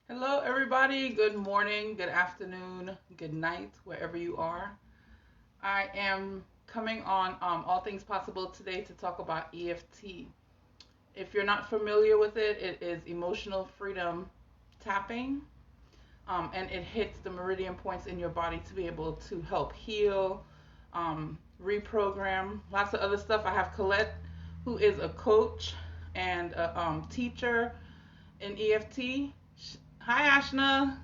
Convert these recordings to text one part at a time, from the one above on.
Hello, everybody. Good morning, good afternoon, good night, wherever you are. I am coming on All Things Possible today to talk about EFT. If you're not familiar with it, it is emotional freedom tapping, and it hits the meridian points in your body to be able to help heal, reprogram, lots of other stuff. I have Colette, who is a coach and a teacher in EFT. Hi, Ashna.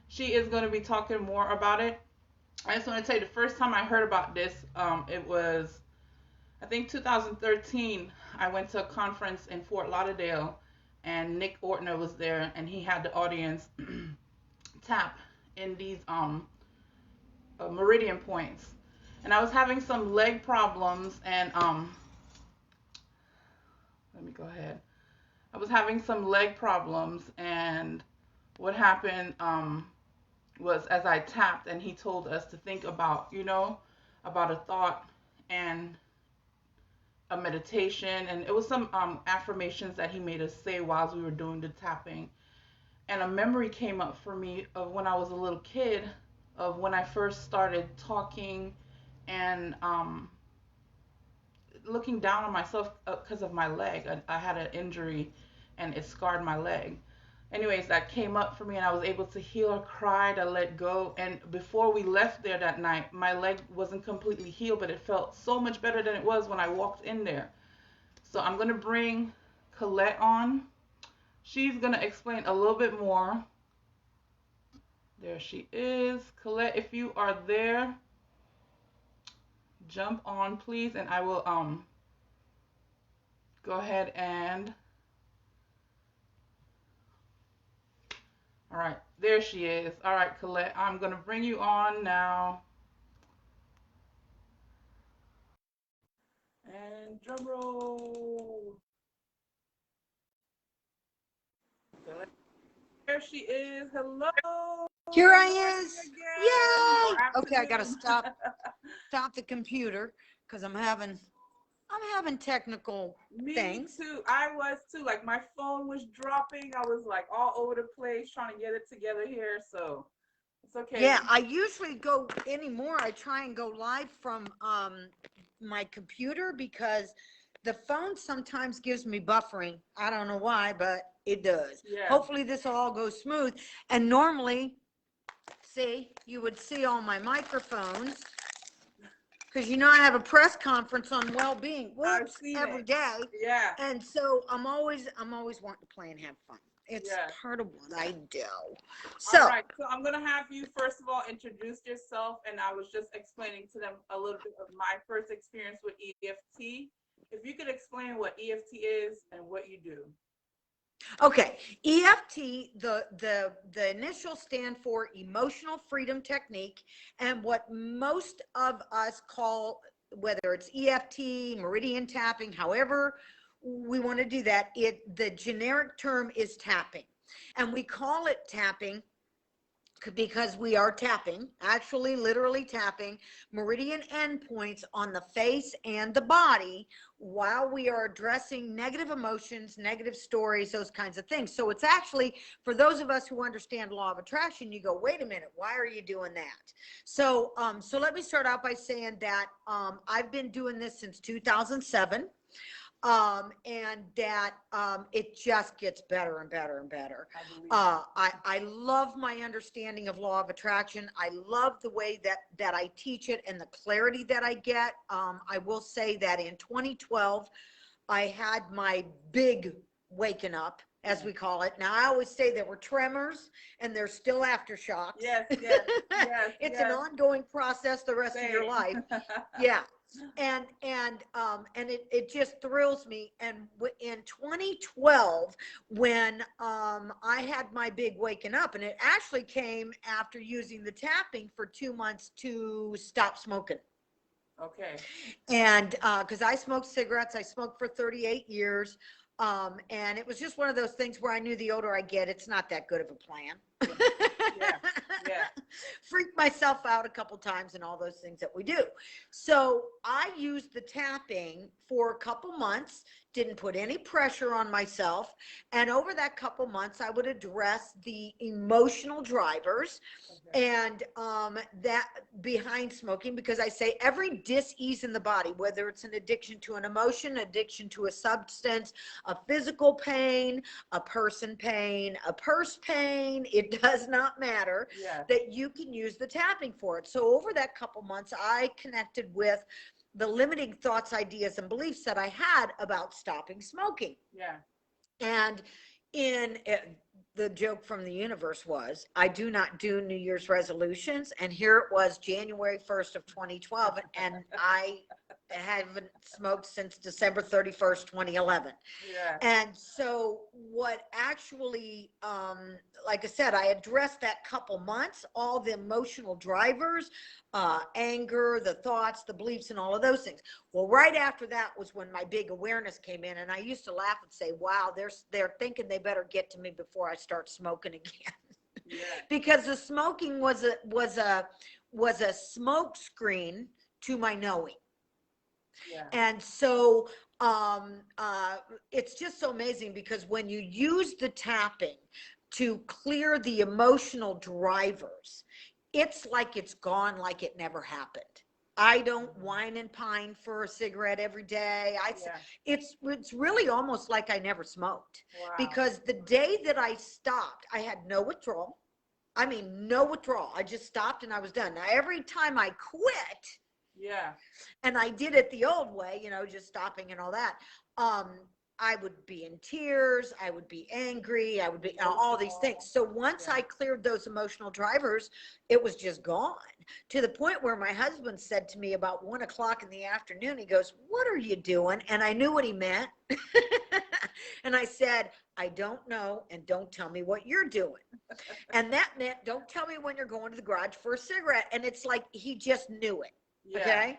She is going to be talking more about it. I just want to tell you the first time I heard about this, it was, I think, 2013. I went to a conference in Fort Lauderdale, and Nick Ortner was there, and he had the audience tap in these meridian points. And I was having some leg problems, and let me go ahead. I was having some leg problems, and what happened was as I tapped, and he told us to think about, about a thought and a meditation, and it was some affirmations that he made us say while we were doing the tapping. And a memory came up for me of when I was a little kid, of when I first started talking and looking down on myself because of my leg. I had an injury and it scarred my leg. Anyways, that came up for me and I was able to heal. I cried, I let go. And before we left there that night, my leg wasn't completely healed, but it felt so much better than it was when I walked in there. So I'm going to bring Colette on. She's going to explain a little bit more. There she is. Colette, if you are there, jump on, please, and I will go ahead and all right, there she is. All right, Colette, I'm going to bring you on now. And drum roll. Colette, there she is. Hello. Here Good I morning is. again. Or Yay! Okay, I gotta afternoon. stop the computer because I'm having technical Me things. too. I was too. Like my phone was dropping. I was like all over the place trying to get it together here. So it's okay. Yeah, I usually go anymore. I try and go live from my computer because the phone sometimes gives me buffering. I don't know why, but it does. Yeah. Hopefully this will all go smooth. And normally, see, you would see all my microphones. Because I have a press conference on well-being, I've whoops, seen every it. day, Yeah. and so I'm always wanting to play and have fun. It's Yeah. part of what I do. All So right. So I'm gonna have you first of all introduce yourself, and I was just explaining to them a little bit of my first experience with EFT. If you could explain what EFT is and what you do. okay, EFT, the initial stand for Emotional Freedom Technique, and what most of us call, whether it's EFT, meridian tapping, however we want to do that, the generic term is tapping, and we call it tapping because we are tapping, actually literally tapping meridian endpoints on the face and the body while we are addressing negative emotions, negative stories, those kinds of things. So it's actually, for those of us who understand law of attraction, you go, wait a minute, why are you doing that? So let me start out by saying that I've been doing this since 2007, and that it just gets better and better and better. I love my understanding of law of attraction. I love the way that I teach it and the clarity that I get. I will say that in 2012, I had my big waking up, as we call it. Now, I always say there were tremors and there's still aftershocks. Yes, yes, yes, It's an yes. ongoing process the rest of your Same. life. Yeah. And it just thrills me. And in 2012, when I had my big waking up, and it actually came after using the tapping for 2 months to stop smoking. Okay. And because I smoked cigarettes, I smoked for 38 years. And it was just one of those things where I knew the older I get, it's not that good of a plan. Yeah. Yeah. Yeah. Freaked myself out a couple times and all those things that we do. So I used the tapping for a couple months didn't put any pressure on myself. And over that couple months, I would address the emotional drivers and that behind smoking, because I say every dis-ease in the body, whether it's an addiction to an emotion, addiction to a substance, a physical pain, a person pain, a purse pain, it does not matter, that you can use the tapping for it. So over that couple months, I connected with the limiting thoughts, ideas, and beliefs that I had about stopping smoking. And in the joke from the universe was, I do not do New Year's resolutions. And here it was January 1st of 2012. And I haven't smoked since December 31st, 2011. And so what actually, like I said, I addressed that couple months, all the emotional drivers, anger, the thoughts, the beliefs, and all of those things. Well, right after that was when my big awareness came in, and I used to laugh and say, wow, they're thinking they better get to me before I start smoking again. Because the smoking was a smoke screen to my knowing. And so it's just so amazing, because when you use the tapping to clear the emotional drivers, it's like it's gone, like it never happened. I don't whine and pine for a cigarette every day. It's really almost like I never smoked. Because the day that I stopped, I had no withdrawal. I mean, no withdrawal. I just stopped and I was done. Now, every time I quit, and I did it the old way, you know, just stopping and all that, I would be in tears, I would be angry, I would be all these things. So once I cleared those emotional drivers, it was just gone, to the point where my husband said to me about 1 o'clock in the afternoon, he goes, what are you doing? And I knew what he meant. And I said, I don't know, and don't tell me what you're doing. And that meant, don't tell me when you're going to the garage for a cigarette. And it's like he just knew it. Okay.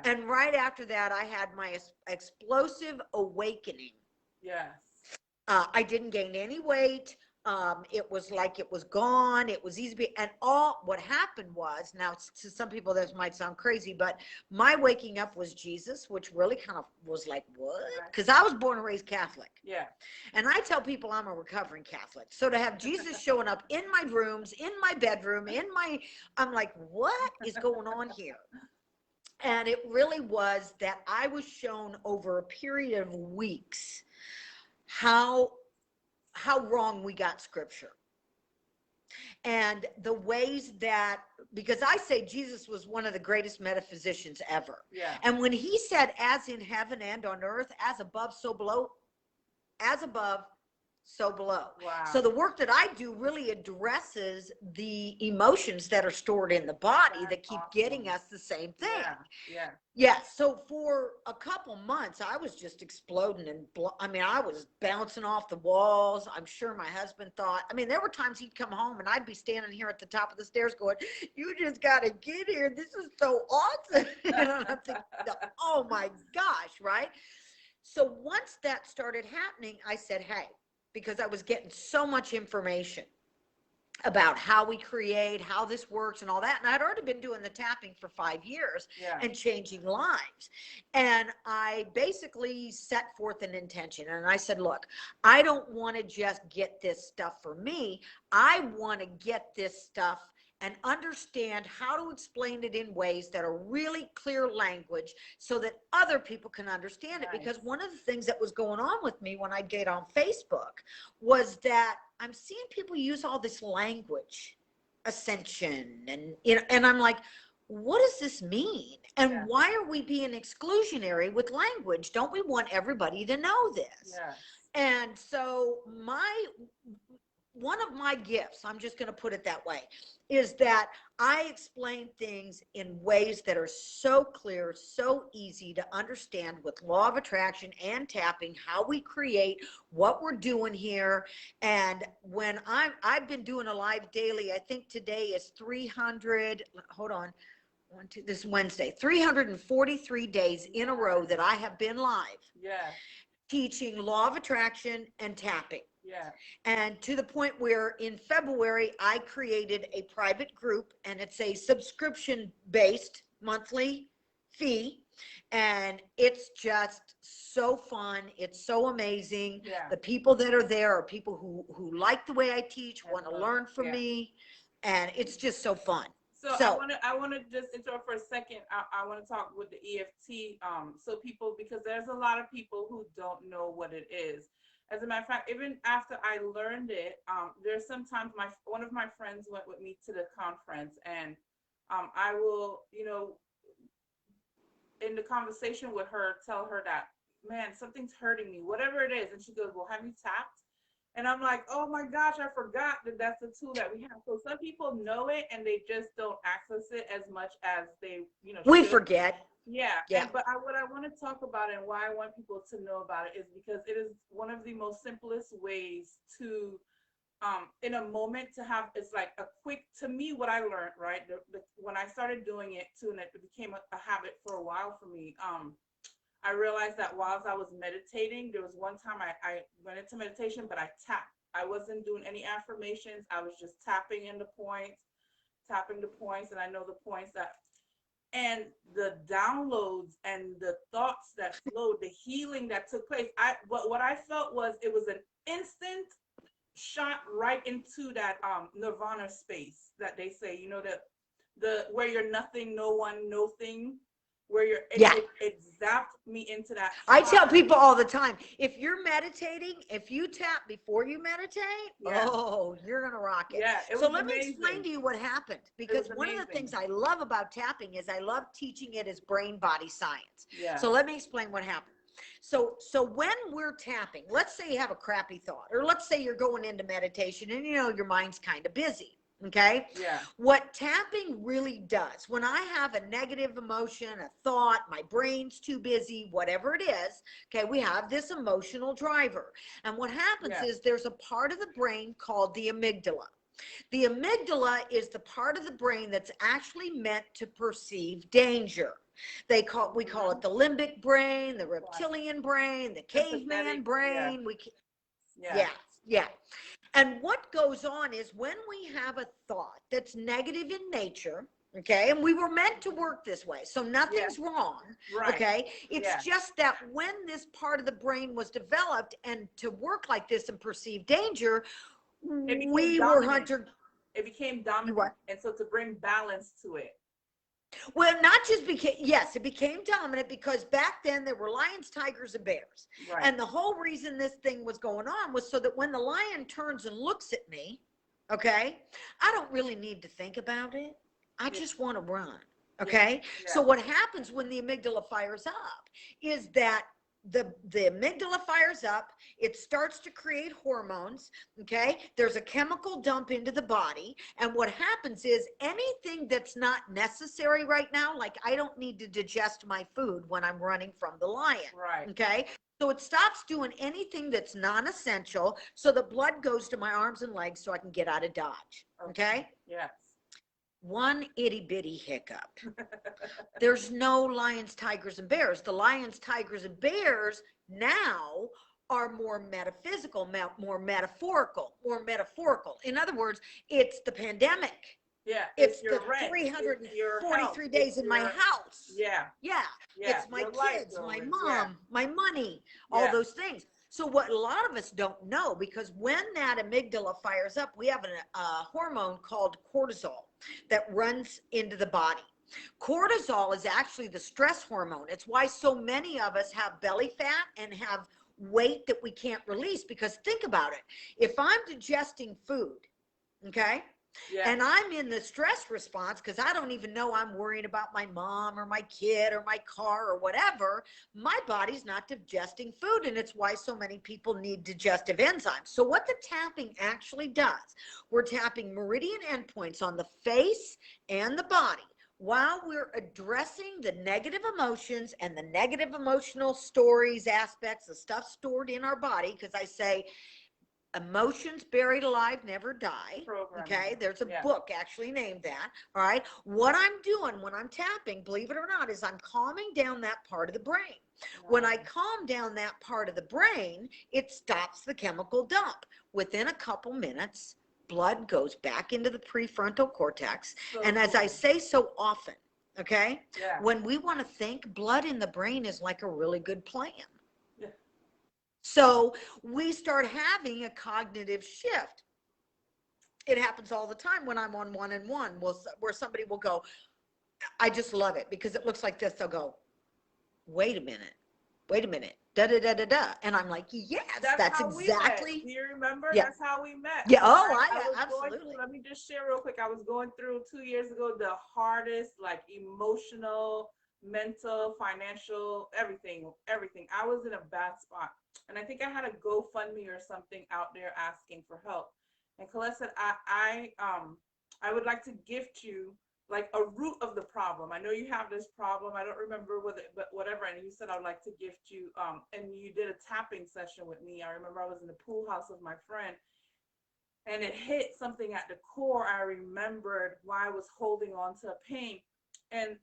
And right after that, I had my explosive awakening. I didn't gain any weight. It was like it was gone. It was easy. And what happened was, now to some people this might sound crazy, but my waking up was Jesus, which really kind of was like, what? Because I was born and raised Catholic. And I tell people I'm a recovering Catholic. So to have Jesus showing up in my rooms, in my bedroom, I'm like, what is going on here? And it really was that I was shown over a period of weeks how wrong we got scripture. And the ways that, because I say Jesus was one of the greatest metaphysicians ever. And when he said, as in heaven and on earth, as above, so below, as above, so below. So the work that I do really addresses the emotions that are stored in the body that keep getting us the same thing. So for a couple months, I was just exploding, and I was bouncing off the walls. I'm sure my husband thought, there were times he'd come home and I'd be standing here at the top of the stairs going, you just got to get here. This is so awesome. And I'm thinking, oh my gosh, right? So once that started happening, I said, hey, because I was getting so much information about how we create, how this works and all that. And I'd already been doing the tapping for 5 years and changing lives. And I basically set forth an intention. And I said, look, I don't want to just get this stuff for me. I want to get this stuff and understand how to explain it in ways that are really clear language so that other people can understand it. Because one of the things that was going on with me when I'd get on Facebook was that I'm seeing people use all this language, ascension, and I'm like, what does this mean? And why are we being exclusionary with language? Don't we want everybody to know this? And so one of my gifts, I'm just going to put it that way, is that I explain things in ways that are so clear, so easy to understand, with law of attraction and tapping, how we create, what we're doing here. And when I've been doing a live daily, I think today is 300, hold on, this is Wednesday, 343 days in a row that I have been live teaching law of attraction and tapping. And to the point where in February, I created a private group, and it's a subscription based monthly fee, and it's just so fun. It's so amazing. Yeah. The people that are there are people who like the way I teach, I want to love learn it. from Yeah. me, and it's just so fun. So So I want to just interrupt for a second. I want to talk with the EFT. So people, because there's a lot of people who don't know what it is. As a matter of fact, even after I learned it, there's sometimes one of my friends went with me to the conference, and I will, in the conversation with her, tell her that, man, something's hurting me, whatever it is, and she goes, well, have you tapped? And I'm like, oh my gosh, I forgot that that's the tool that we have. So some people know it and they just don't access it as much as they, we should. forget. Yeah. Yeah. But what I want to talk about and why I want people to know about it is because it is one of the most simplest ways to, in a moment, to have, it's like a quick, to me, what I learned, right? When I started doing it too, and it became a habit for a while for me, I realized that whilst I was meditating, there was one time I went into meditation, but I tapped. I wasn't doing any affirmations. I was just tapping the points, and I know the points that, and the downloads and the thoughts that flowed, the healing that took place. What I felt was it was an instant shot right into that nirvana space that they say, the where you're nothing, no one, no thing, where Yeah. it zapped me into that I spot. tell people all the time, if you're meditating, if you tap before you meditate, Yeah. oh, you're going to rock it. Yeah, it So was let me amazing. explain to you what happened, It because was one of the amazing. things I love about tapping is I love teaching it as brain-body science. Yeah. So let me explain what happened. So when we're tapping, let's say you have a crappy thought, or let's say you're going into meditation and your mind's kind of busy. Okay. Yeah. What tapping really does, when I have a negative emotion, a thought, my brain's too busy, whatever it is, okay, we have this emotional driver. And what happens is there's a part of the brain called the amygdala. The amygdala is the part of the brain that's actually meant to perceive danger. We call it the limbic brain, the reptilian brain, the caveman brain. Yeah. And what goes on is when we have a thought that's negative in nature, okay, and we were meant to work this way, so nothing's wrong, okay? It's just that when this part of the brain was developed and to work like this and perceive danger, we were hunter. It became dominant, and so to bring balance to it. Well, not just became, yes, it became dominant because back then there were lions, tigers, and bears. Right. And the whole reason this thing was going on was so that when the lion turns and looks at me, okay, I don't really need to think about it. I just want to run, okay? Yeah. So what happens when the amygdala fires up is that the amygdala fires up, it starts to create hormones, okay? There's a chemical dump into the body, and what happens is anything that's not necessary right now, like I don't need to digest my food when I'm running from the lion, okay? So it stops doing anything that's non-essential, so the blood goes to my arms and legs so I can get out of Dodge, okay? Yes. One itty bitty hiccup. There's no lions, tigers, and bears. The lions, tigers, and bears now are more metaphysical, more metaphorical. In other words, it's the pandemic. Yeah. It's the 343 days in my house. Yeah. It's my kids, my mom, my money, all those things. So what a lot of us don't know, because when that amygdala fires up, we have a hormone called cortisol that runs into the body. Cortisol is actually the stress hormone. It's why so many of us have belly fat and have weight that we can't release, because think about it. If I'm digesting food, okay, and I'm in the stress response because I don't even know I'm worrying about my mom or my kid or my car or whatever, my body's not digesting food, and it's why so many people need digestive enzymes. So what the tapping actually does, we're tapping meridian endpoints on the face and the body while we're addressing the negative emotions and the negative emotional stories, aspects, the stuff stored in our body, because I say emotions buried alive never die. Okay, there's a book actually named that. All right, what I'm doing when I'm tapping, believe it or not, is I'm calming down that part of the brain. When I calm down that part of the brain, it stops the chemical dump. Within a couple minutes, blood goes back into the prefrontal cortex. And as I say so often, Okay. Yeah. When we want to think, blood in the brain is like a really good plan. Yeah. So we start having a cognitive shift. It happens all the time when I'm on one-on-one, where somebody will go, I just love it because it looks like this. They'll go, wait a minute, da da da da da. And I'm like, yes, That's that's how we met. exactly. Do you remember? Yeah. That's how we met. Yeah. So Oh, I was going absolutely. through, let me just share real quick. I was going through 2 years ago the hardest, like emotional, mental, financial, everything. I was in a bad spot. And I think I had a GoFundMe or something out there asking for help. And Colette said, I would like to gift you like a root of the problem. I know you have this problem. I don't remember whether, but whatever. And you said I'd like to gift you. And you did a tapping session with me. I remember I was in the pool house with my friend, and it hit something at the core. I remembered why I was holding on to pain, and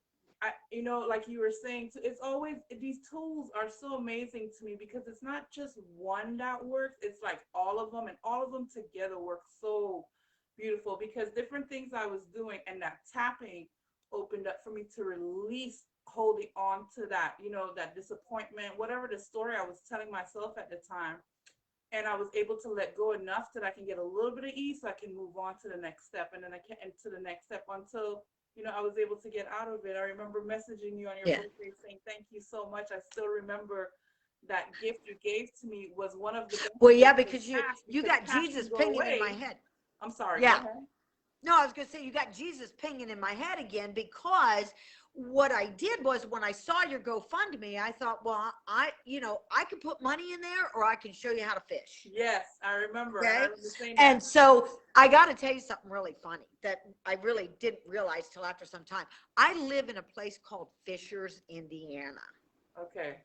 like you were saying, it's always these tools are so amazing to me because it's not just one that works. It's like all of them, and all of them together work so beautiful because different things I was doing and that tapping opened up for me to release holding on to that, that disappointment, whatever the story I was telling myself at the time. And I was able to let go enough that I can get a little bit of ease so I can move on to the next step. And then I can into the next step until, I was able to get out of it. I remember messaging you on your birthday saying, thank you so much. I still remember that gift you gave to me was one of the best. Well, yeah, because you got Jesus pinging in my head. I'm sorry. Yeah. Go ahead. No, I was going to say you got Jesus pinging in my head again because what I did was when I saw your GoFundMe, I thought, well, I could put money in there or I can show you how to fish. Yes, I remember. Okay. I remember saying that. And so I got to tell you something really funny that I really didn't realize till after some time. I live in a place called Fishers, Indiana. Okay.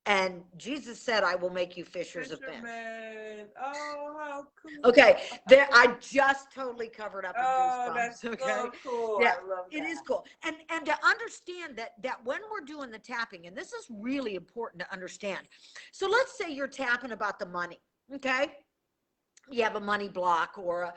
And Jesus said, I will make you fishers of men. Oh, how cool. Okay. There, I just totally covered up in goosebumps. That's okay. So cool. Yeah, I love that. It is cool. And to understand that when we're doing the tapping, and this is really important to understand. So let's say you're tapping about the money. Okay. You have a money block or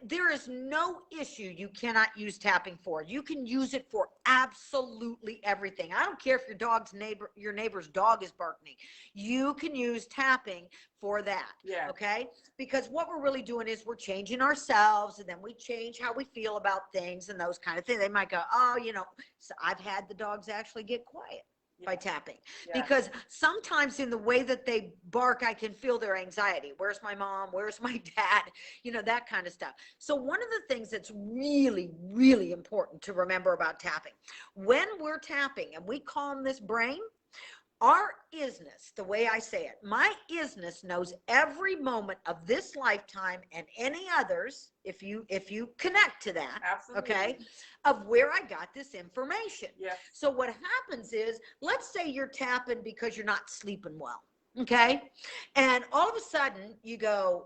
there is no issue you cannot use tapping for. You can use it for absolutely everything. I don't care if your neighbor's dog is barking. You can use tapping for that. Yeah. Okay. Because what we're really doing is we're changing ourselves, and then we change how we feel about things and those kind of things. They might go, oh, so I've had the dogs actually get quiet by tapping, because sometimes in the way that they bark, I can feel their anxiety. Where's my mom? Where's my dad? That kind of stuff. So one of the things that's really, really important to remember about tapping, when we're tapping and we calm this brain, our isness, the way I say it, my isness knows every moment of this lifetime and any others, if you connect to that, Absolutely. Okay, of where I got this information. Yes. So what happens is, let's say you're tapping because you're not sleeping well, okay? And all of a sudden you go,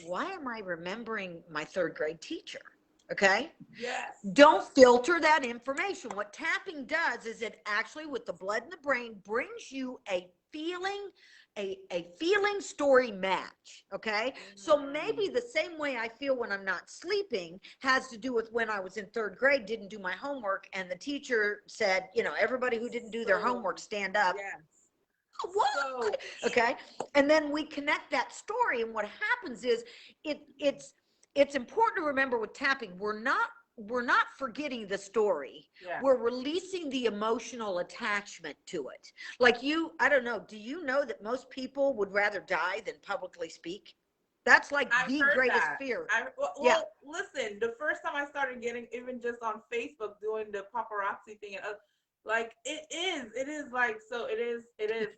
why am I remembering my third grade teacher? Okay. Yes. Don't filter that information. What tapping does is it actually, with the blood in the brain, brings you a feeling, a feeling story match. Okay. So maybe the same way I feel when I'm not sleeping has to do with when I was in third grade, didn't do my homework, and the teacher said, everybody who didn't do their homework, stand up. Yes. What? Okay. And then we connect that story. And what happens is it's important to remember with tapping, we're not forgetting the story. Yeah. We're releasing the emotional attachment to it. Like I don't know, do you know that most people would rather die than publicly speak? That's like the greatest fear. Well, listen, the first time I started getting, even just on Facebook, doing the paparazzi thing, and like it is like, so it is.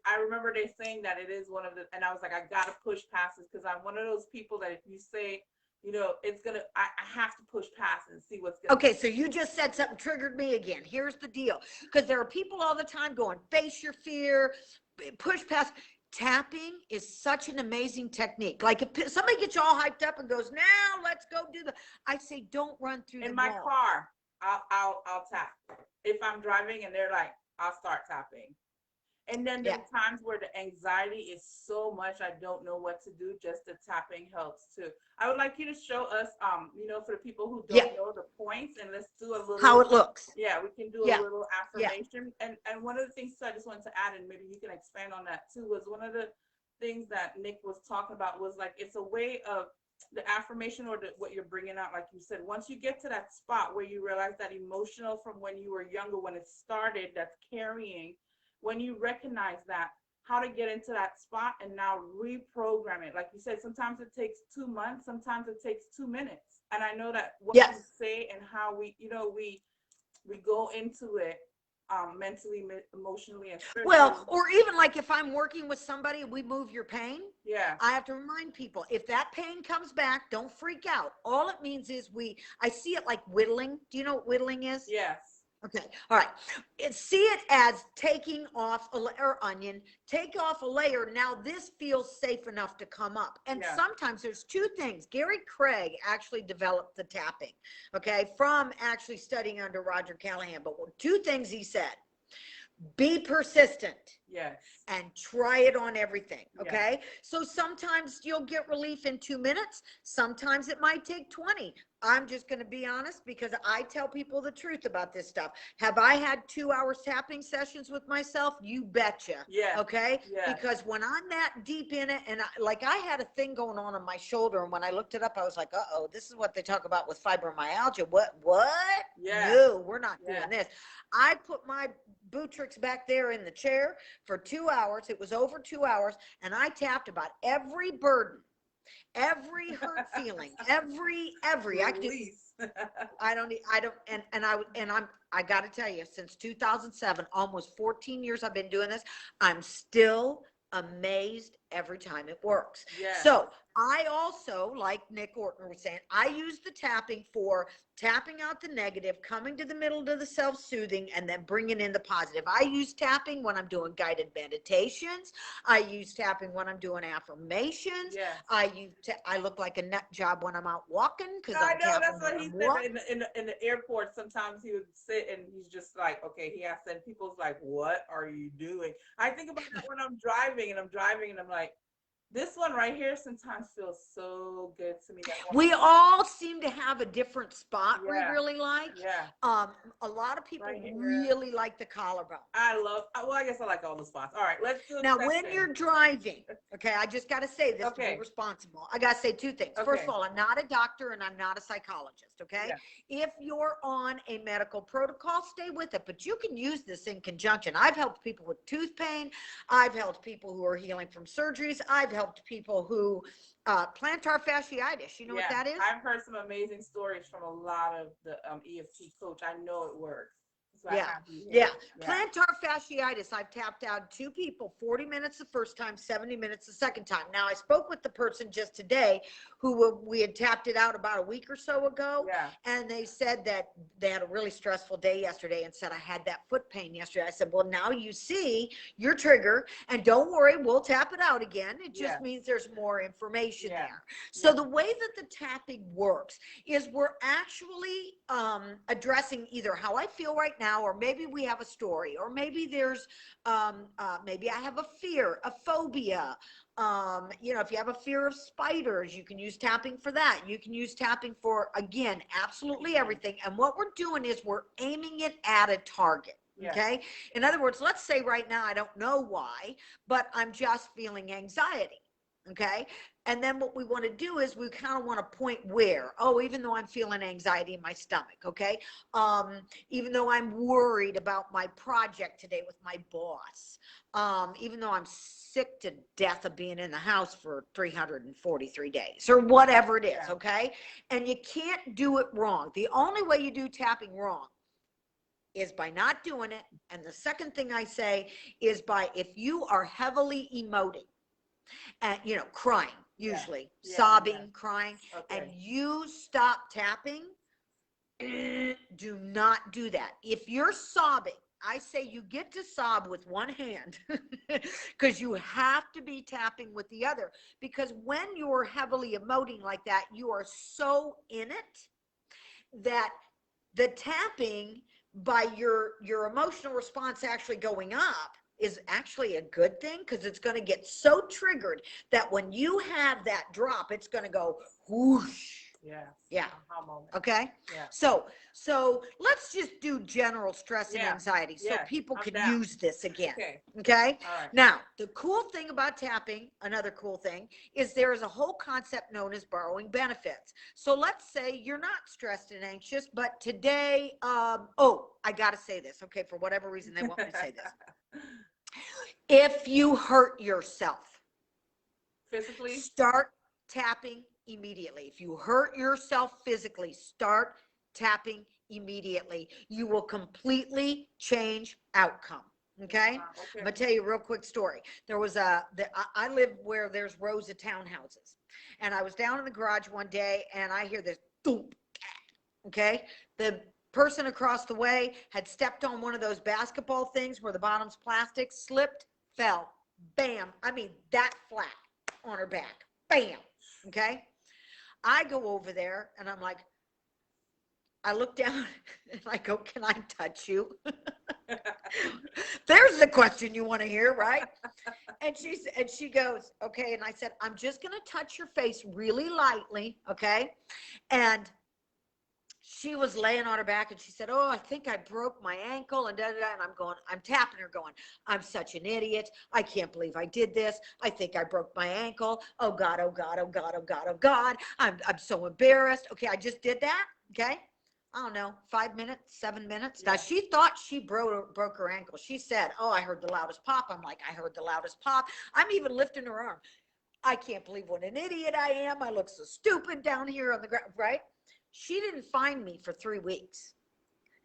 I remember they saying that it is one of the, and I was like, I gotta push past this because I'm one of those people that if you say, it's gonna, I have to push past and see what's gonna. Okay, so you just said something triggered me again. Here's the deal, because there are people all the time going, face your fear, push past. Tapping is such an amazing technique. Like if somebody gets you all hyped up and goes, now let's go do I say, don't run through in my car. I'll tap. If I'm driving and they're like, I'll start tapping. And then there Yeah. are times where the anxiety is so much I don't know what to do. Just the tapping helps too. I would like you to show us, for the people who Yeah. don't know the points, and let's do a How little. it looks. Yeah, we can do a Yeah. little Yeah. affirmation. And one of the things I just wanted to add, and maybe you can expand on that too, was one of the things that Nick was talking about was like it's a way of the affirmation or what you're bringing out, like you said, once you get to that spot where you realize that emotional from when you were younger, when it started, that's carrying, when you recognize that, how to get into that spot and now reprogram it. Like you said, sometimes it takes 2 months, sometimes it takes 2 minutes. And I know that what we Yes. say and how we go into it mentally, emotionally, and Well, spiritually. or even like if I'm working with somebody, we move your pain. Yeah. I have to remind people, if that pain comes back, don't freak out. All it means is I see it like whittling. Do you know what whittling is? Yes. Okay. All right. See it as taking off onion, take off a layer. Now this feels safe enough to come up. And Yeah. sometimes there's two things. Gary Craig actually developed the tapping, okay, from actually studying under Roger Callahan. But two things he said: be persistent. Yes. And try it on everything. Okay. Yes. So sometimes you'll get relief in 2 minutes. Sometimes it might take 20. I'm just going to be honest because I tell people the truth about this stuff. Have I had 2 hours tapping sessions with myself? You betcha. Yeah. Okay. Yeah. Because when I'm that deep in it, and I had a thing going on my shoulder, and when I looked it up, I was like, uh-oh, this is what they talk about with fibromyalgia. What? Yeah. No, we're not Yeah. doing this. I put my Bootrix back there in the chair for 2 hours. It was over 2 hours, and I tapped about every burden, every hurt feeling, every I could do. I don't, I got to tell you, since 2007, almost 14 years I've been doing this, I'm still amazed every time it works. Yeah. So I also, like Nick Orton was saying, I use the tapping for tapping out the negative, coming to the middle to the self-soothing, and then bringing in the positive. I use tapping when I'm doing guided meditations. I use tapping when I'm doing affirmations. Yes. I look like a nut job when I'm out walking because I I'm know tapping that's what when he I'm said walking. in the airport. Sometimes he would sit and he's just like, okay, he has to, and people's like, what are you doing? I think about that when I'm driving and I'm like, this one right here sometimes feels so good to me. That one. We all seem to have a different spot we Yeah. really like. Yeah. A lot of people Right here. really like the collarbone. I guess I like all the spots. All right, let's do it. Now, when you're driving, okay, I just got to say this to Okay. be responsible. I got to say two things. First of Okay. all, I'm not a doctor and I'm not a psychologist, okay? Yeah. If you're on a medical protocol, stay with it, but you can use this in conjunction. I've helped people with tooth pain. I've helped people who are healing from surgeries. I've helped people who plantar fasciitis. You know what that is? I've heard some amazing stories from a lot of the EFT coach. I know it works. So Yeah. Plantar fasciitis. I've tapped out 2 people, 40 minutes the first time, 70 minutes the second time. Now, I spoke with the person just today who we had tapped it out about a week or so ago. Yeah. And they said that they had a really stressful day yesterday and said, I had that foot pain yesterday. I said, well, now you see your trigger, and don't worry, we'll tap it out again. It just means there's more information there. So the way that the tapping works is we're actually addressing either how I feel right now, or maybe we have a story, or maybe there's maybe I have a fear, a phobia. If you have a fear of spiders, you can use tapping for that. You can use tapping for, again, absolutely everything. And what we're doing is we're aiming it at a target. Okay. In other words, let's say right now, I don't know why, but I'm just feeling anxiety. Okay. And then what we want to do is we kind of want to point where, even though I'm feeling anxiety in my stomach. Okay. Even though I'm worried about my project today with my boss, even though I'm sick to death of being in the house for 343 days or whatever it is. Okay. And you can't do it wrong. The only way you do tapping wrong is by not doing it. And the second thing I say is if you are heavily emoting and, crying, usually sobbing, crying, and you stop tapping, do not do that. If you're sobbing, I say you get to sob with one hand because you have to be tapping with the other, because when you're heavily emoting like that, you are so in it that the tapping, by your emotional response actually going up, is actually a good thing, because it's going to get so triggered that when you have that drop, it's going to go whoosh. Yeah. Yeah. Aha moment. Okay. Yeah. So let's just do general stress and anxiety so people I'm can down. use this again. Okay. Okay. All right. Now, the cool thing about tapping, another cool thing, is there is a whole concept known as borrowing benefits. So let's say you're not stressed and anxious, but today, oh, I got to say this. Okay. For whatever reason, they want me to say this. If you hurt yourself, physically, start tapping immediately. If you hurt yourself physically, start tapping immediately. You will completely change outcome. Okay? okay. I'm gonna tell you a real quick story. There was I live where there's rows of townhouses, and I was down in the garage one day, and I hear this thump. Okay, the person across the way had stepped on one of those basketball things where the bottom's plastic, slipped, fell, bam. I mean, that flat on her back, bam. Okay, I go over there and I'm like, I look down and I go, can I touch you? There's the question you want to hear, right? And she goes, okay. And I said, I'm just going to touch your face really lightly. Okay. And she was laying on her back and she said, oh, I think I broke my ankle and da, da, da. And I'm tapping her going, I'm such an idiot. I can't believe I did this. I think I broke my ankle. Oh God, oh God, oh God, oh God, oh God. I'm so embarrassed. Okay. I just did that. Okay. I don't know, 5 minutes, 7 minutes. Yeah. Now she thought she broke her ankle. She said, oh, I heard the loudest pop. I'm like, I heard the loudest pop. I'm even lifting her arm. I can't believe what an idiot I am. I look so stupid down here on the ground, right? She didn't find me for 3 weeks.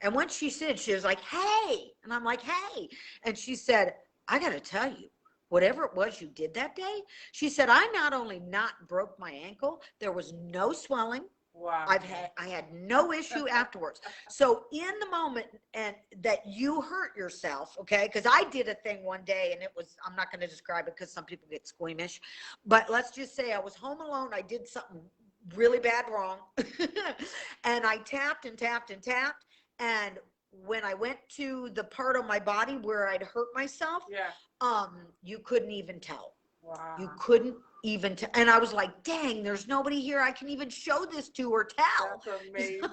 And when she said, she was like, hey. And I'm like, hey. And she said, I got to tell you, whatever it was you did that day, she said, I not only not broke my ankle, there was no swelling. Wow. I had no issue afterwards. So in the moment and that you hurt yourself, okay, because I did a thing one day and it was, I'm not going to describe it because some people get squeamish, but let's just say I was home alone. I did something really bad wrong. And I tapped and tapped and tapped. And when I went to the part of my body where I'd hurt myself, you couldn't even tell. Wow. You couldn't even tell. And I was like, dang, there's nobody here I can even show this to or tell. That's amazing.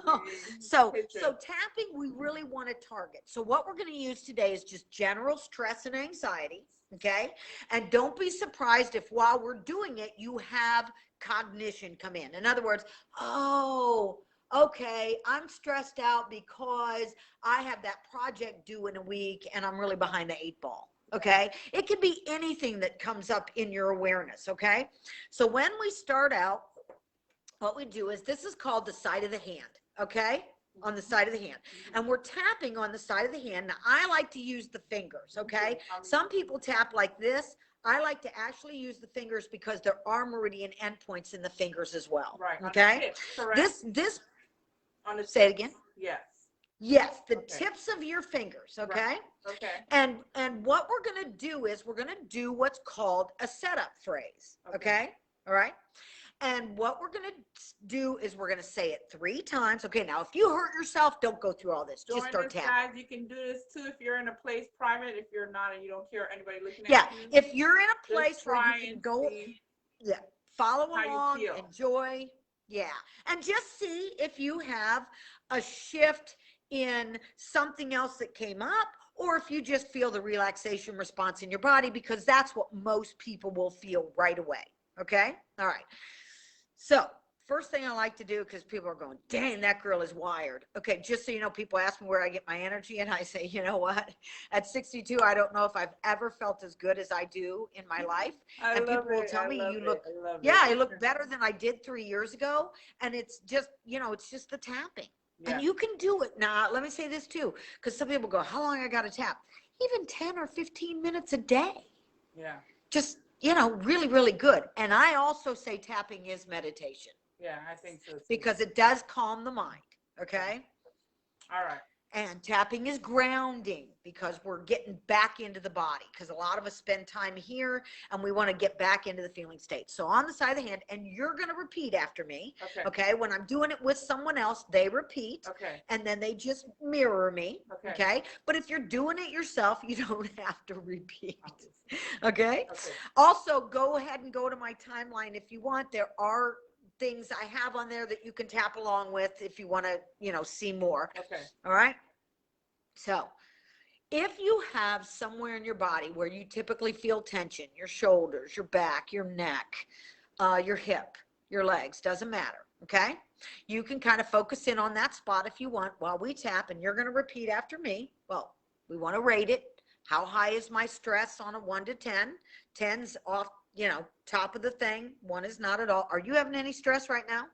So tapping, we really want to target. So what we're going to use today is just general stress and anxiety. Okay. And don't be surprised if while we're doing it, you have cognition come in. In other words, oh, okay, I'm stressed out because I have that project due in a week and I'm really behind the 8 ball. Okay. It can be anything that comes up in your awareness. Okay. So when we start out, what we do is, this is called the side of the hand. Okay. On the side of the hand. And we're tapping on the side of the hand. Now I like to use the fingers. Okay. Some people tap like this. I like to actually use the fingers because there are meridian endpoints in the fingers as well. Right. Okay. This on the say it again. Yes. Yes, the tips of your fingers, okay? Right. Okay. And what we're going to do is we're going to do what's called a setup phrase, okay? All right? And what we're going to do is we're going to say it 3 times. Okay, now if you hurt yourself, don't go through all this. Just start tapping. Guys, you can do this too if you're in a place private, if you're not and you don't care anybody looking at you. Yeah, if you're in a place where you can go, follow along, enjoy. Yeah, and just see if you have a shift in something else that came up, or if you just feel the relaxation response in your body, because that's what most people will feel right away. Okay. All right. So first thing I like to do, because people are going, dang, that girl is wired. Okay. Just so you know, people ask me where I get my energy, and I say, you know what, at 62, I don't know if I've ever felt as good as I do in my life. And people will tell me you look, I look better than I did 3 years ago. And it's just, it's just the tapping. Yeah. And you can do it. Now, let me say this too, because some people go, how long I got to tap? Even 10 or 15 minutes a day. Yeah. Just, really, really good. And I also say tapping is meditation. Yeah, I think so too. Because it does calm the mind. Okay. All right. And tapping is grounding because we're getting back into the body, because a lot of us spend time here and we want to get back into the feeling state. So on the side of the hand, and you're going to repeat after me. Okay. Okay. When I'm doing it with someone else, they repeat. Okay. And then they just mirror me. Okay. Okay. But if you're doing it yourself, you don't have to repeat. Obviously. Okay. Okay. Also, go ahead and go to my timeline if you want. There are things I have on there that you can tap along with if you want to, see more. Okay. All right. So if you have somewhere in your body where you typically feel tension, your shoulders, your back, your neck, your hip, your legs, doesn't matter. Okay. You can kind of focus in on that spot if you want while we tap, and you're going to repeat after me. Well, we want to rate it. How high is my stress on a 1 to 10? 10's off, top of the thing. 1 is not at all. Are you having any stress right now?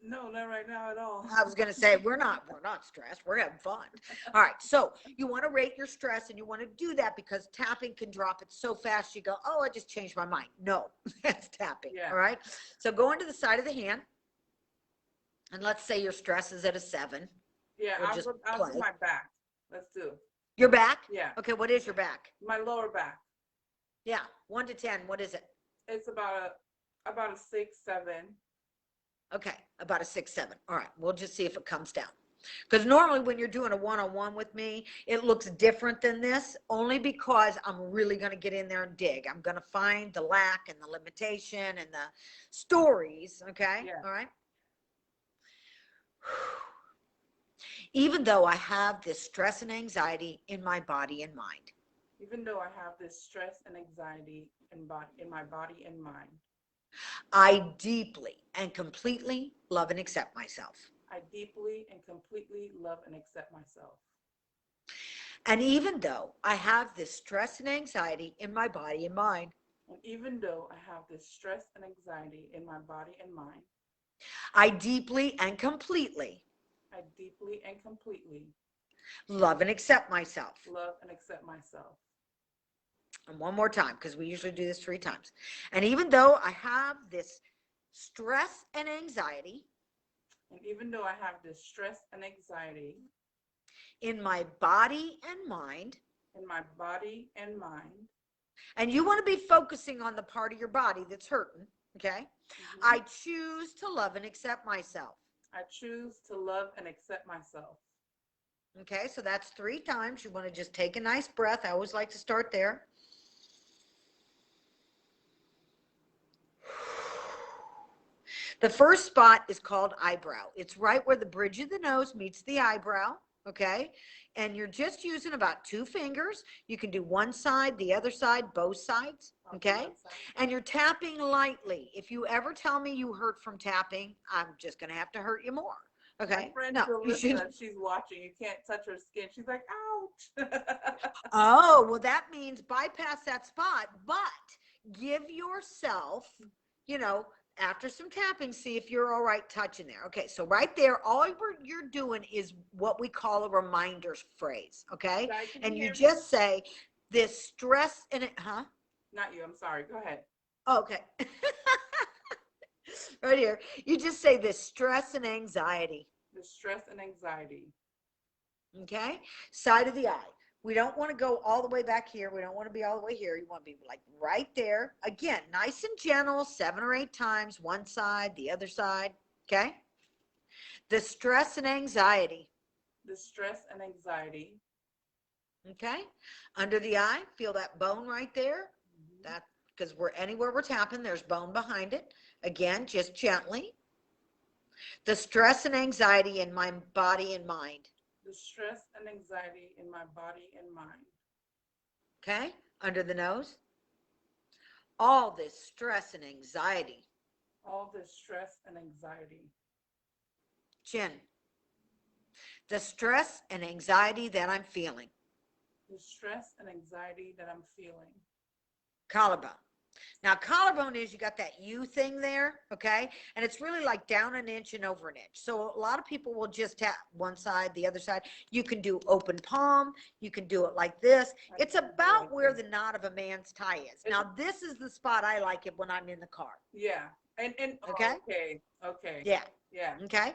No, not right now at all. I was going to say, we're not stressed. We're having fun. All right. So you want to rate your stress, and you want to do that because tapping can drop it so fast. You go, oh, I just changed my mind. No, that's tapping. Yeah. All right. So go into the side of the hand, and let's say your stress is at a 7. Yeah. We'll I'll do my back. Let's do. Your back? Yeah. Okay. What is your back? My lower back. Yeah. 1 to 10. What is it? It's about a 6, 7. Okay, about a 6, 7. All right, we'll just see if it comes down. Because normally when you're doing a one-on-one with me, it looks different than this, only because I'm really going to get in there and dig. I'm going to find the lack and the limitation and the stories, okay? Yeah. All right. Even though I have this stress and anxiety in my body and mind. Even though I have this stress and anxiety in my body and mind. I deeply and completely love and accept myself. I deeply and completely love and accept myself. And even though I have this stress and anxiety in my body and mind. And even though I have this stress and anxiety in my body and mind. I deeply and completely. Love and accept myself. Love and accept myself. And one more time, because we usually do this 3 times. And even though I have this stress and anxiety. And even though I have this stress and anxiety. In my body and mind. In my body and mind. And you want to be focusing on the part of your body that's hurting. Okay. Mm-hmm. I choose to love and accept myself. I choose to love and accept myself. Okay. So that's 3 times. You want to just take a nice breath. I always like to start there. The first spot is called eyebrow. It's right where the bridge of the nose meets the eyebrow, okay? And you're just using about 2 fingers. You can do one side, the other side, both sides, okay? And you're tapping lightly. If you ever tell me you hurt from tapping, I'm just going to have to hurt you more, okay? My friend no, Alyssa, she's watching. You can't touch her skin. She's like, ouch. Oh, well, that means bypass that spot, but give yourself, after some tapping, see if you're all right touching there. Okay, so right there, all you're doing is what we call a reminder phrase, okay? And you just say, this stress in it, huh? Not you, I'm sorry. Go ahead. Okay. Right here. You just say this stress and anxiety. The stress and anxiety. Okay? Side of the eye. We don't want to go all the way back here. We don't want to be all the way here. You want to be like right there. Again, nice and gentle, 7 or 8 times, one side, the other side. Okay? The stress and anxiety. The stress and anxiety. Okay? Under the eye, feel that bone right there. Mm-hmm. That, because anywhere we're tapping, there's bone behind it. Again, just gently. The stress and anxiety in my body and mind. The stress and anxiety in my body and mind. Okay, under the nose. All this stress and anxiety. All this stress and anxiety. Chin. The stress and anxiety that I'm feeling. The stress and anxiety that I'm feeling. Collarbone. Now, collarbone is you got that U thing there, okay? And it's really like down an inch and over an inch. So a lot of people will just tap one side, the other side. You can do open palm. You can do it like this. It's about where the knot of a man's tie is. Now, this is the spot I like it when I'm in the car. Yeah. And okay? Okay. Yeah. Yeah. Okay.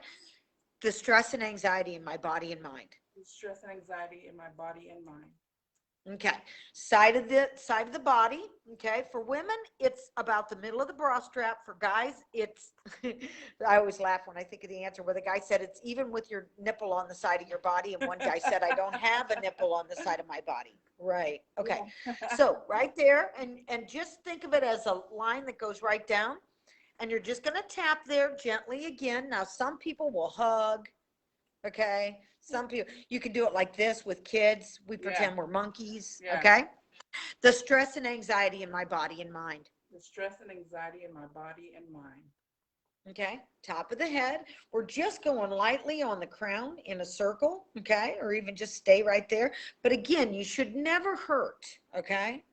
The stress and anxiety in my body and mind. The stress and anxiety in my body and mind. Okay, side of the body. Okay, for women, it's about the middle of the bra strap. For guys, it's I always laugh when I think of the answer where the guy said it's even with your nipple on the side of your body, and one guy said I don't have a nipple on the side of my body. Right. Okay. Yeah. So right there, and just think of it as a line that goes right down, and you're just going to tap there gently again. Now, some people will hug. Okay. Some people, you can do it like this with kids. We Yeah. pretend we're monkeys. Yeah. Okay. The stress and anxiety in my body and mind. The stress and anxiety in my body and mind. Okay. Top of the head. We're just going lightly on the crown in a circle. Okay. Or even just stay right there. But again, you should never hurt. Okay.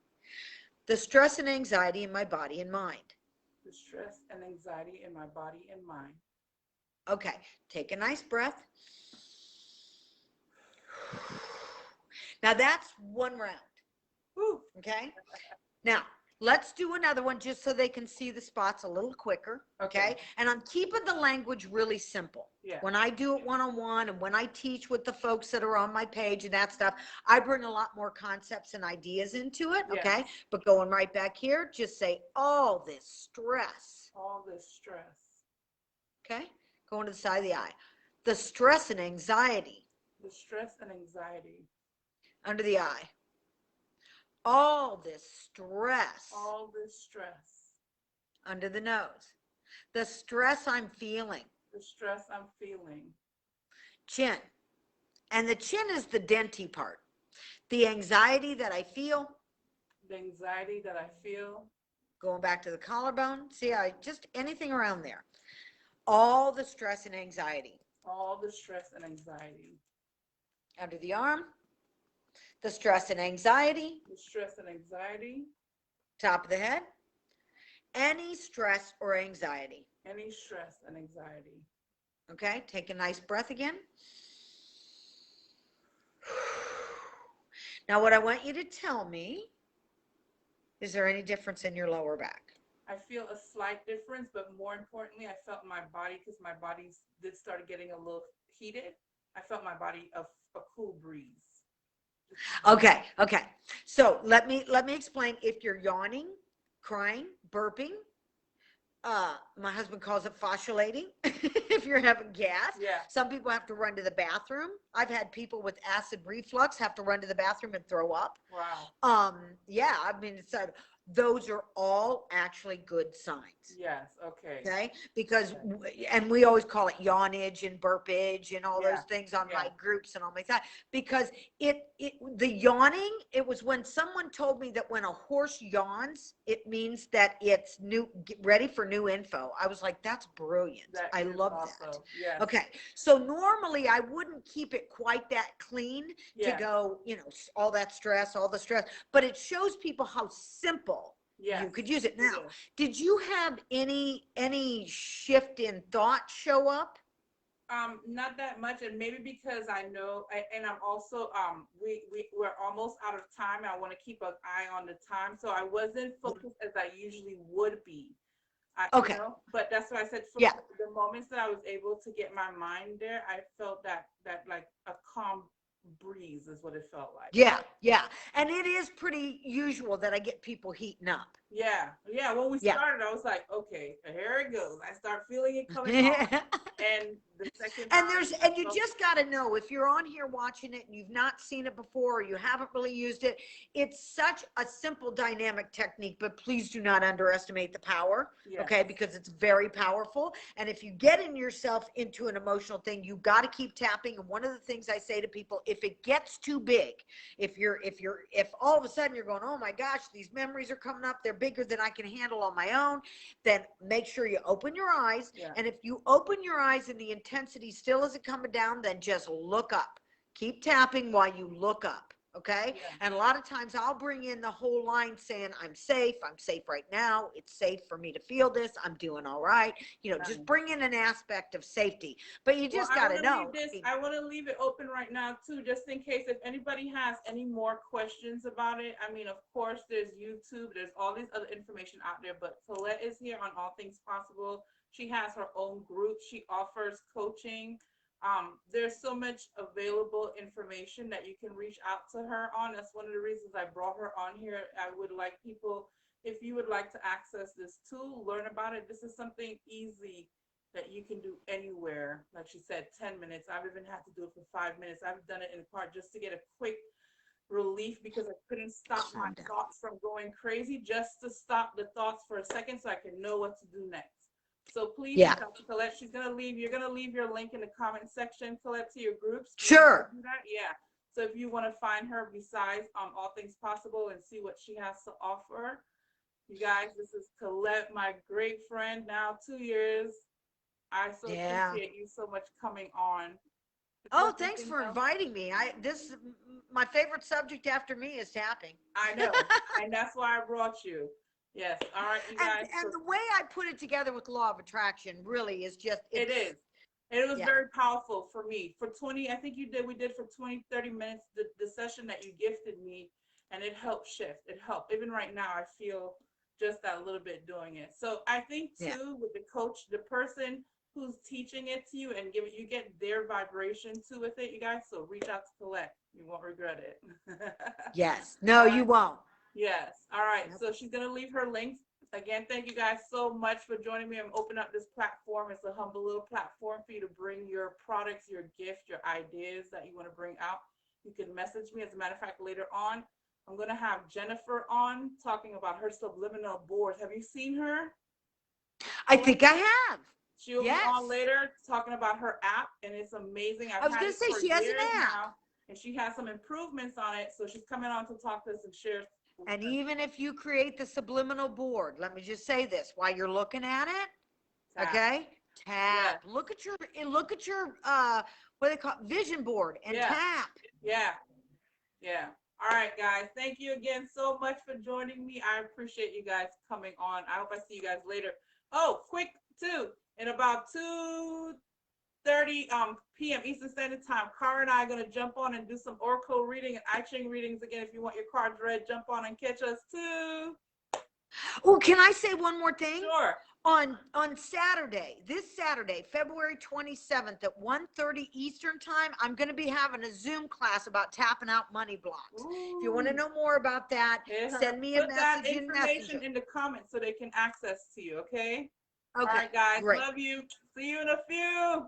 The stress and anxiety in my body and mind. The stress and anxiety in my body and mind. Okay. Take a nice breath. Now that's one round. Whew. Okay. Now let's do another one just so they can see the spots a little quicker. Okay. And I'm keeping the language really simple. Yeah. When I do it one-on-one and when I teach with the folks that are on my page and that stuff, I bring a lot more concepts and ideas into it. Yes. Okay. But going right back here, just say all this stress. All this stress. Okay. Going to the side of the eye. The stress and anxiety. The stress and anxiety. Under the eye. All this stress. All this stress. Under the nose. The stress I'm feeling. The stress I'm feeling. Chin. And the chin is the denty part. The anxiety that I feel. The anxiety that I feel. Going back to the collarbone. See, just anything around there. All the stress and anxiety. All the stress and anxiety. Under the arm. The stress and anxiety. The stress and anxiety. Top of the head. Any stress or anxiety. Any stress and anxiety. Okay, take a nice breath again. Now what I want you to tell me, is there any difference in your lower back? I feel a slight difference, but more importantly, I felt my body, because my body did start getting a little heated. I felt my body a cool breeze. Okay. So let me explain. If you're yawning, crying, burping, my husband calls it fauculating. If you're having gas, yeah. Some people have to run to the bathroom. I've had people with acid reflux have to run to the bathroom and throw up. Wow. Yeah, I mean, those are all actually good signs. Yes. Okay. Okay. Because, and we always call it yawnage and burpage and all those things on my groups and all my that, because the yawning, it was when someone told me that when a horse yawns, it means that it's ready for new info. I was like, that's brilliant. I love that. Yes. Okay. So normally I wouldn't keep it quite that clean to go, all that stress, all the stress, but it shows people how simple you could use it. Now, did you have any shift in thought show up? Not that much, and maybe because I know, and I'm also we're almost out of time. I want to keep an eye on the time, so I wasn't focused as I usually would be. Okay. But that's why I said for the moments that I was able to get my mind there, I felt that like a calm breeze is what it felt like. Yeah. And it is pretty usual that I get people heating up. Yeah. When we started, I was like, okay, here it goes. I start feeling it coming on. And the second time, and you just got to know, if you're on here watching it and you've not seen it before, or you haven't really used it, it's such a simple dynamic technique, but please do not underestimate the power. Okay, because it's very powerful. And if you get yourself into an emotional thing, you got to keep tapping. And one of the things I say to people, if it gets too big, if all of a sudden you're going, oh my gosh, these memories are coming up, they're bigger than I can handle on my own, then make sure you open your eyes. And if you open your eyes and the intensity still isn't coming down, then just look up. Keep tapping while you look up. Okay. And a lot of times I'll bring in the whole line saying, I'm safe right now. It's safe for me to feel this. I'm doing all right. Just bring in an aspect of safety, but you just got to know. I want to leave it open right now too, just in case if anybody has any more questions about it. I mean, of course, there's YouTube, there's all this other information out there, but Colette is here on All Things Possible. She has her own group. She offers coaching. There's so much available information that you can reach out to her on. That's one of the reasons I brought her on here. I would like people, if you would like to access this tool, learn about it. This is something easy that you can do anywhere. Like she said, 10 minutes. I've even had to do it for 5 minutes. I've done it in the car just to get a quick relief because I couldn't stop my Calm down. thoughts from going crazy, just to stop the thoughts for a second so I can know what to do next. So please Yeah. reach out to Colette. You're gonna leave your link in the comment section, Colette, to your groups. Sure. Do that? Yeah. So if you want to find her besides All Things Possible and see what she has to offer, you guys, this is Colette, my great friend, now 2 years. I so appreciate you so much coming on. Oh, thanks for inviting me. My favorite subject after me is tapping. I know, and that's why I brought you. Yes. All right, you guys. And the way I put it together with law of attraction really is just, it is. It was very powerful for me. For 20, I think we did for 20, 30 minutes, the session that you gifted me, and it helped shift. It helped. Even right now, I feel just that little bit doing it. So I think too, with the coach, the person who's teaching it to you and you get their vibration too with it, you guys. So reach out to Colette. You won't regret it. Yes. No, you won't. Yes. All right. Yep. So she's going to leave her links. Again, thank you guys so much for joining me. I'm opening up this platform. It's a humble little platform for you to bring your products, your gift, your ideas that you want to bring out. You can message me. As a matter of fact, later on, I'm going to have Jennifer on talking about her subliminal boards. Have you seen her? I think I have. She'll be on later talking about her app, and it's amazing. I was going to say, she has an app. Now, and she has some improvements on it, so she's coming on to talk to us and share. And even if you create the subliminal board, let me just say this while you're looking at it. Tap. Okay? Tap. Yeah. Look at your what they call vision board and tap. Yeah. Yeah. All right, guys. Thank you again so much for joining me. I appreciate you guys coming on. I hope I see you guys later. Oh, quick too. In about 2:30 p.m. Eastern Standard Time, Cara and I are going to jump on and do some Oracle reading and I Ching readings again. If you want your cards read, jump on and catch us too. Oh, can I say one more thing? Sure. On Saturday, this Saturday, February 27th at 1:30 Eastern Time, I'm going to be having a Zoom class about tapping out money blocks. Ooh. If you want to know more about that, send me a message in Messenger. Put that information in the comments so they can access to you, okay? Okay. All right, guys. Great. Love you. See you in a few.